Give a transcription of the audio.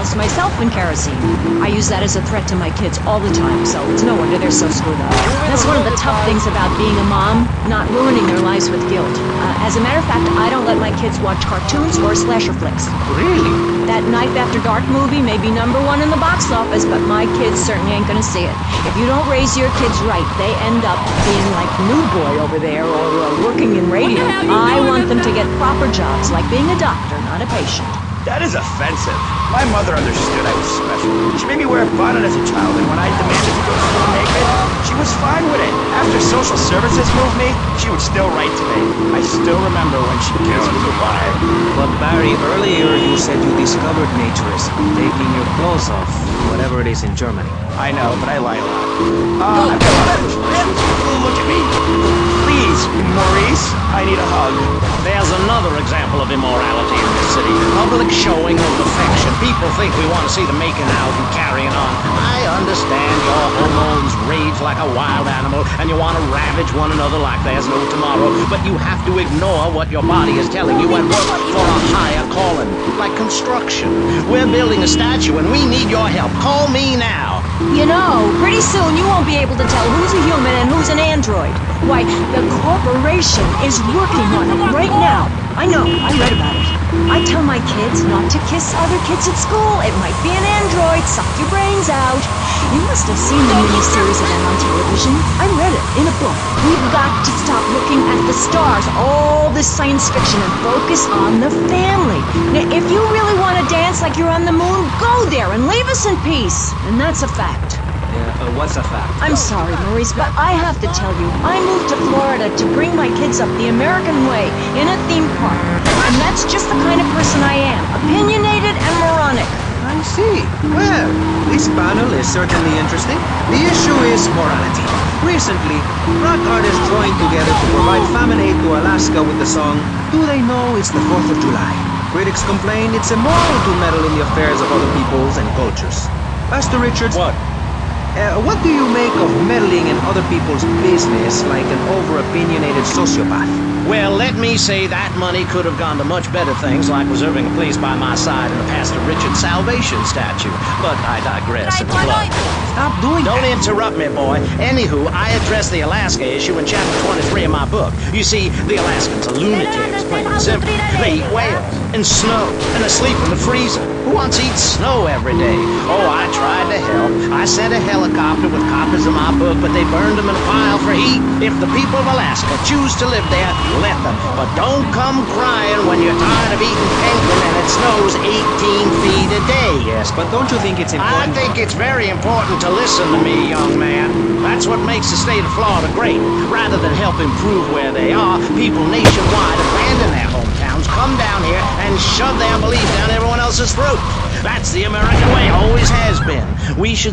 doused myself in kerosene. I use that as a threat to my kids all the time, so it's no wonder they're so screwed up. That's one of the tough things about being a mom, not ruining their lives with guilt. As a matter of fact, I don't let my kids watch cartoons or slasher flicks. Really? That Knife After Dark movie may be #1 in the box office, but my kids certainly ain't gonna see it. If you don't raise your kids right, they end up being like Nude Boy over there or working in radio. I want them to get proper jobs, like being a doctor, not a patient. That is offensive. My mother understood I was special. She made me wear a bonnet as a child, and when I demanded to go to school naked, she was fine with it. After social services moved me, she would still write to me. I still remember when she kissed me goodbye. But Barry, earlier you said you discovered naturism, taking your clothes off, whatever it is in Germany. I know, but I lie a lot. I've got a lot of issues. Look at me. Please, Maurice, I need a hug. There's another example of immorality in this city. Public showing of affection. People think we want to see them making out and carrying on. I understand your hormones rage like a wild animal and you want to ravage one another like there's no tomorrow, but you have to ignore what your body is telling you and work for a higher calling, like construction. We're building a statue and we need your help. Call me now. You know, pretty soon you won't be able to tell who's a human and who's an android. Why, the corporation is working on it right now. I know, I read about it. I tell my kids not to kiss other kids at school. It might be an android, suck your brains out. You must have seen the miniseries of them on television. I read it in a book. We've got to stop looking at the stars, all this science fiction, and focus on the family. Now, if you really want to dance like you're on the moon, go there and leave us in peace. And that's a fact. What's a fact? I'm sorry, Maurice, but I have to tell you, I moved to Florida to bring my kids up the American way in a theme park. And that's just the kind of person I am, opinionated and moronic. I see. Well, this panel is certainly interesting. The issue is morality. Recently, rock artists joined together to provide famine aid to Alaska with the song, Do They Know It's the 4th of July? Critics complain it's immoral to meddle in the affairs of other peoples and cultures. Pastor Richards, what do you make of meddling in other people's business like an over-opinionated sociopath? Well, let me say that money could have gone to much better things, like reserving a place by my side in a Pastor Richard Salvation statue. But I digress. It's blood. Stop doing Don't that. interrupt me, boy. Anywho, I address the Alaska issue in chapter 23 of my book. You see, the Alaskans are lunatics, plain and simple. They eat whales and snow and are asleep in the freezer. Who wants to eat snow every day? Oh, I tried to help. I sent a helicopter with copies of my book, but they burned them in a pile for heat. If the people of Alaska choose to live there, let them. But don't come crying when you're tired of eating penguin and it snows 18 feet a day. Yes, but don't you think it's I important? think it's very important to listen to me, young man. That's what makes the state of Florida great. Rather than help improve where they are, people nationwide abandon their hometowns, come down here, and shove their belief down everyone else's throat. That's the American way, always has been. We should